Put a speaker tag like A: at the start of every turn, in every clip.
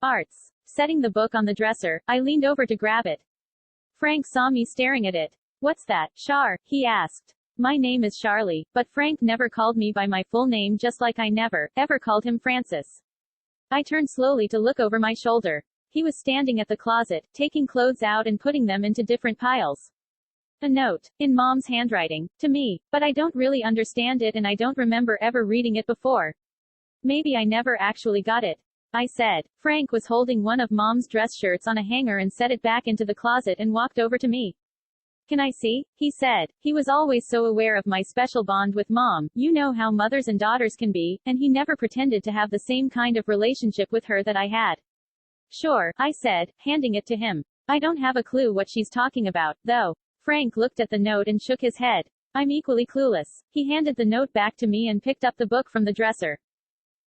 A: Arts. Setting the book on the dresser, I leaned over to grab it. Frank saw me staring at it. What's that, Char? He asked. My name is Charlie, but Frank never called me by my full name, just like I never, ever called him Francis. I turned slowly to look over my shoulder. He was standing at the closet, taking clothes out and putting them into different piles. A note, in Mom's handwriting, to me, but I don't really understand it and I don't remember ever reading it before. Maybe I never actually got it. I said. Frank was holding one of Mom's dress shirts on a hanger and set it back into the closet and walked over to me. Can I see? He said. He was always so aware of my special bond with Mom, you know how mothers and daughters can be, and he never pretended to have the same kind of relationship with her that I had. Sure, I said, handing it to him. I don't have a clue what she's talking about, though. Frank looked at the note and shook his head. I'm equally clueless. He handed the note back to me and picked up the book from the dresser.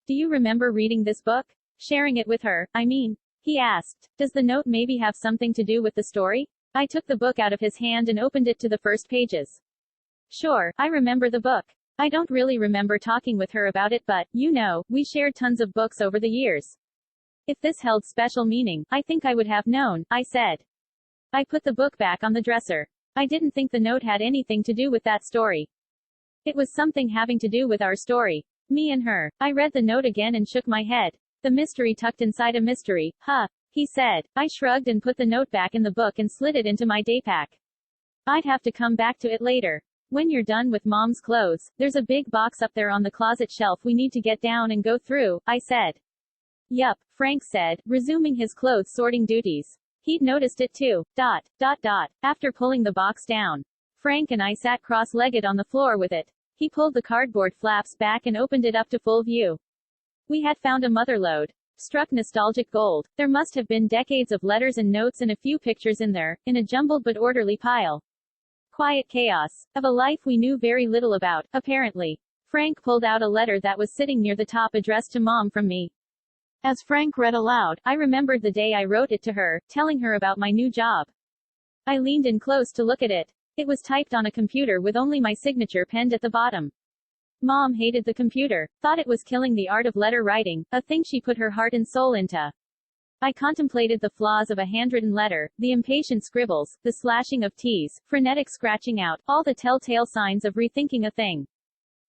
A: Do you remember reading this book? Sharing it with her, I mean? He asked. Does the note maybe have something to do with the story? I took the book out of his hand and opened it to the first pages. Sure, I remember the book. I don't really remember talking with her about it, but, you know, we shared tons of books over the years. If this held special meaning, I think I would have known, I said. I put the book back on the dresser. I didn't think the note had anything to do with that story. It was something having to do with our story. Me and her. I read the note again and shook my head. The mystery tucked inside a mystery, huh? He said. I shrugged and put the note back in the book and slid it into my daypack. I'd have to come back to it later. When you're done with Mom's clothes, there's a big box up there on the closet shelf we need to get down and go through, I said. Yup, Frank said, resuming his clothes sorting duties. He'd noticed it too. After pulling the box down, Frank and I sat cross-legged on the floor with it. He pulled the cardboard flaps back and opened it up to full view. We had found a motherlode. Struck nostalgic gold. There must have been decades of letters and notes and a few pictures in there, in a jumbled but orderly pile. Quiet chaos. Of a life we knew very little about, apparently. Frank pulled out a letter that was sitting near the top addressed to Mom from me. As Frank read aloud, I remembered the day I wrote it to her, telling her about my new job. I leaned in close to look at it. It was typed on a computer with only my signature penned at the bottom. Mom hated the computer, thought it was killing the art of letter writing, a thing she put her heart and soul into. I contemplated the flaws of a handwritten letter, the impatient scribbles, the slashing of T's, frenetic scratching out, all the telltale signs of rethinking a thing.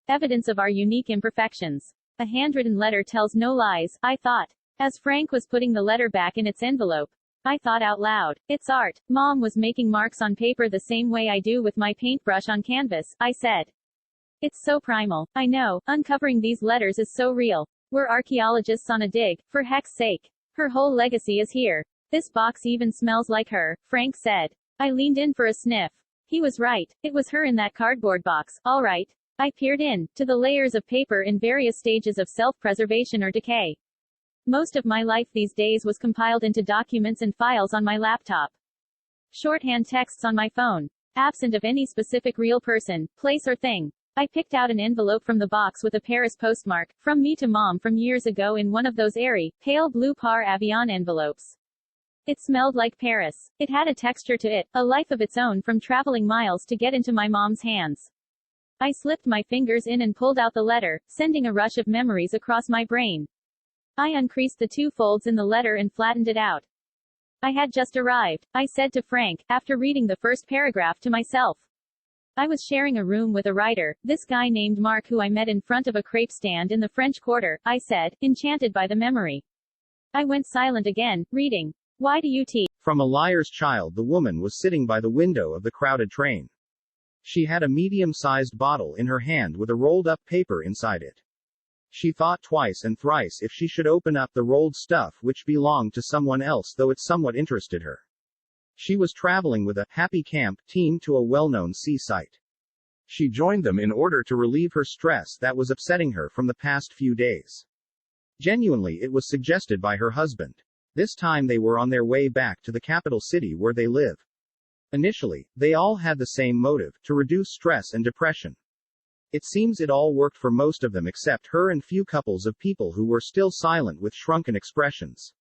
A: Evidence of our unique imperfections. A handwritten letter tells no lies, I thought. As Frank was putting the letter back in its envelope, I thought out loud. It's art. Mom was making marks on paper the same way I do with my paintbrush on canvas, I said. It's so primal. I know, uncovering these letters is so real. We're archaeologists on a dig, for heck's sake. Her whole legacy is here. This box even smells like her, Frank said. I leaned in for a sniff. He was right. It was her in that cardboard box, all right. I peered in, to the layers of paper in various stages of self-preservation or decay. Most of my life these days was compiled into documents and files on my laptop. Shorthand texts on my phone. Absent of any specific real person, place or thing. I picked out an envelope from the box with a Paris postmark, from me to Mom from years ago in one of those airy, pale blue Par Avion envelopes. It smelled like Paris. It had a texture to it, a life of its own from traveling miles to get into my mom's hands. I slipped my fingers in and pulled out the letter, sending a rush of memories across my brain. I uncreased the two folds in the letter and flattened it out. I had just arrived, I said to Frank, after reading the first paragraph to myself. I was sharing a room with a writer, this guy named Mark who I met in front of a crepe stand in the French Quarter, I said, enchanted by the memory. I went silent again, reading. Why do you teach?
B: From A Liar's Child. The woman was sitting by the window of the crowded train. She had a medium-sized bottle in her hand with a rolled-up paper inside it. She thought twice and thrice if she should open up the rolled stuff which belonged to someone else, though it somewhat interested her. She was traveling with a happy camp team to a well-known sea site. She joined them in order to relieve her stress that was upsetting her from the past few days. Genuinely, it was suggested by her husband. This time they were on their way back to the capital city where they live. Initially, they all had the same motive, to reduce stress and depression. It seems it all worked for most of them except her and few couples of people who were still silent with shrunken expressions.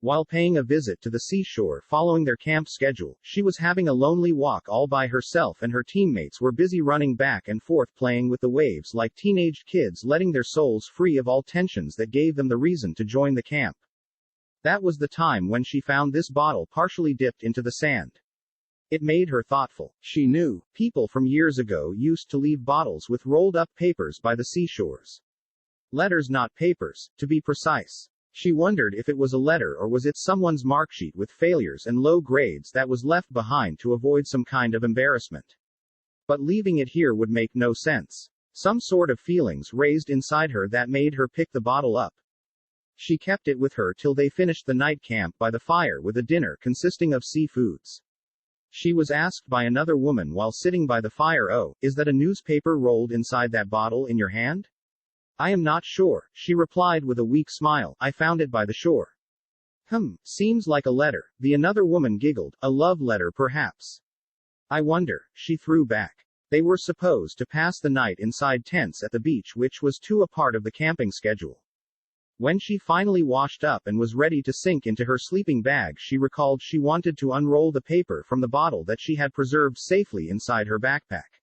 B: While paying a visit to the seashore following their camp schedule, she was having a lonely walk all by herself and her teammates were busy running back and forth playing with the waves like teenage kids, letting their souls free of all tensions that gave them the reason to join the camp. That was the time when she found this bottle partially dipped into the sand. It made her thoughtful. She knew people from years ago used to leave bottles with rolled up papers by the seashores. Letters, not papers, to be precise. She wondered if it was a letter or was it someone's marksheet with failures and low grades that was left behind to avoid some kind of embarrassment. But leaving it here would make no sense. Some sort of feelings raised inside her that made her pick the bottle up. She kept it with her till they finished the night camp by the fire with a dinner consisting of seafoods. She was asked by another woman while sitting by the fire, "Oh, is that a newspaper rolled inside that bottle in your hand?" "I am not sure," she replied with a weak smile. "I found it by the shore." Seems like a letter. The another woman giggled. "A love letter perhaps." "I wonder," she threw back. They were supposed to pass the night inside tents at the beach, which was too a part of the camping schedule. When she finally washed up and was ready to sink into her sleeping bag, she recalled she wanted to unroll the paper from the bottle that she had preserved safely inside her backpack.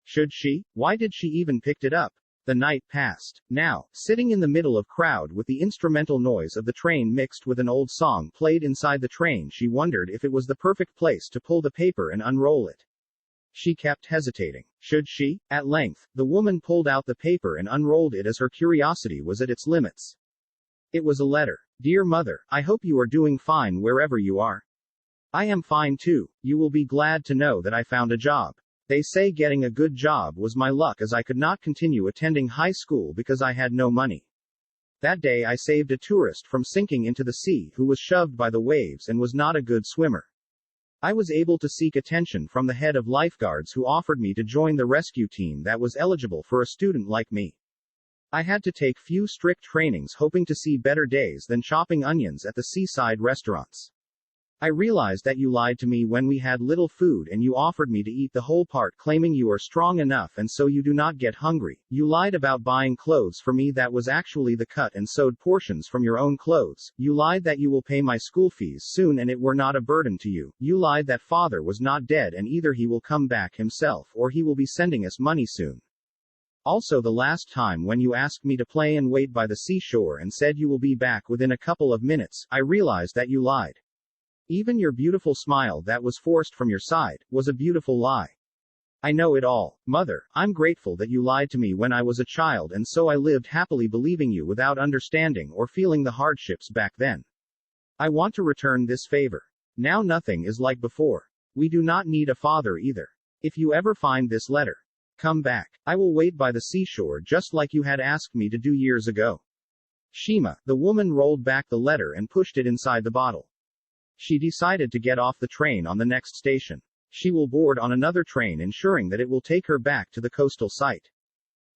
B: Should she? Why did she even pick it up? The night passed. Now, sitting in the middle of crowd with the instrumental noise of the train mixed with an old song played inside the train, she wondered if it was the perfect place to pull the paper and unroll it. She kept hesitating. Should she? At length, the woman pulled out the paper and unrolled it as her curiosity was at its limits. It was a letter. "Dear Mother, I hope you are doing fine wherever you are. I am fine too. You will be glad to know that I found a job. They say getting a good job was my luck, as I could not continue attending high school because I had no money. That day I saved a tourist from sinking into the sea who was shoved by the waves and was not a good swimmer. I was able to seek attention from the head of lifeguards who offered me to join the rescue team that was eligible for a student like me. I had to take few strict trainings hoping to see better days than chopping onions at the seaside restaurants. I realized that you lied to me when we had little food and you offered me to eat the whole part, claiming you are strong enough and so you do not get hungry. You lied about buying clothes for me that was actually the cut and sewed portions from your own clothes. You lied that you will pay my school fees soon and it were not a burden to you. You lied that father was not dead and either he will come back himself or he will be sending us money soon. Also, the last time when you asked me to play and wait by the seashore and said you will be back within a couple of minutes, I realized that you lied. Even your beautiful smile that was forced from your side was a beautiful lie. I know it all. Mother, I'm grateful that you lied to me when I was a child and so I lived happily believing you without understanding or feeling the hardships back then. I want to return this favor. Now nothing is like before. We do not need a father either. If you ever find this letter, come back. I will wait by the seashore just like you had asked me to do years ago. Shima." The woman rolled back the letter and pushed it inside the bottle. She decided to get off the train on the next station. She will board on another train, ensuring that it will take her back to the coastal site.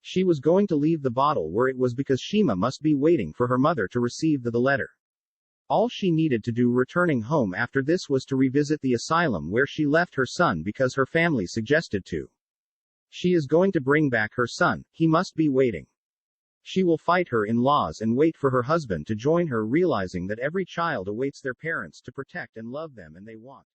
B: She was going to leave the bottle where it was because Shima must be waiting for her mother to receive the letter. All she needed to do returning home after this was to revisit the asylum where she left her son because her family suggested to. She is going to bring back her son. He must be waiting. She will fight her in-laws and wait for her husband to join her, realizing that every child awaits their parents to protect and love them and they want.